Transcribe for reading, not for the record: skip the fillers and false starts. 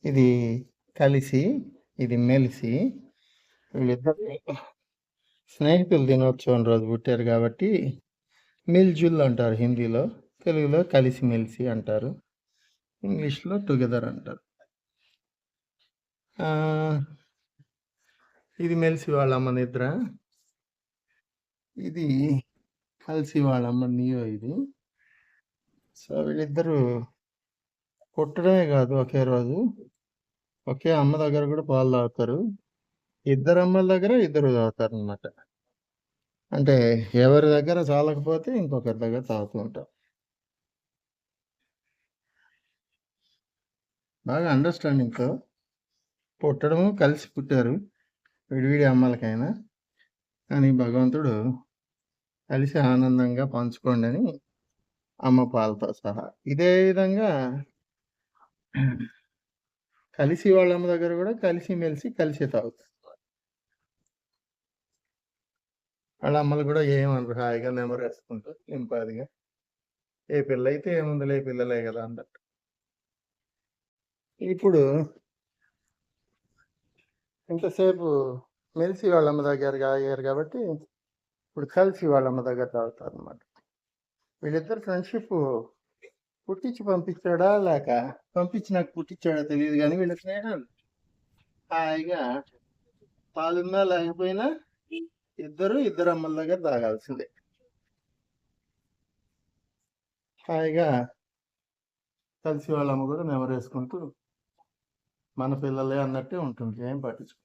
ఇది కలిసి, ఇది మెలిసి, వీళ్ళిద్దరు స్నేహితులు దినోత్సవం రోజు పుట్టారు కాబట్టి మిల్జుల్ అంటారు హిందీలో, తెలుగులో కలిసి మెలిసి అంటారు, ఇంగ్లీష్లో టుగెదర్ అంటారు. ఇది మెలిసి వాళ్ళ అమ్మ నిద్ర, ఇది కలిసి వాళ్ళ అమ్మ నియో. ఇది సో వీళ్ళిద్దరూ పుట్టడమే కాదు ఒకే రోజు ఒకే అమ్మ దగ్గర కూడా పాలు తాగుతారు. ఇద్దరు అమ్మల దగ్గర ఇద్దరు తాగుతారు అనమాట. అంటే ఎవరి దగ్గర చాలకపోతే ఇంకొకరి దగ్గర తాగుతూ ఉంటారు. బాగా అండర్స్టాండింగ్తో పుట్టడము కలిసి పుట్టారు విడివిడి అమ్మలకైనా, కానీ భగవంతుడు కలిసి ఆనందంగా పంచుకోండి అని అమ్మ పాలతో సహా. ఇదే విధంగా కలిసి వాళ్ళ అమ్మ దగ్గర కూడా కలిసి మెలిసి కలిసి తాగుతారు. వాళ్ళ అమ్మలు కూడా ఏమనరు, హాయిగా నెమరేసుకుంటూ నింపాదిగా, ఏ పిల్ల అయితే ఏముందిలే పిల్లలే కదా అన్నట్టు. ఇప్పుడు ఇంతసేపు మెలిసి వాళ్ళమ్మ దగ్గర ఆగారు కాబట్టి ఇప్పుడు కలిసి వాళ్ళమ్మ దగ్గర తాగుతారు అనమాట. వీళ్ళిద్దరు ఫ్రెండ్షిప్ పుట్టించి పంపించాడా లేక పంపించినాక పుట్టించాడా తెలియదు, కానీ వీళ్ళ స్నేహాలు హాయిగా పాలున్నా లేకపోయినా ఇద్దరు అమ్మల దగ్గర తాగాల్సిందే. హాయిగా కలిసి వాళ్ళమ్మ కూడా నెమరేసుకుంటూ మన పిల్లలే అన్నట్టే ఉంటుంది, ఏం పట్టించుకో.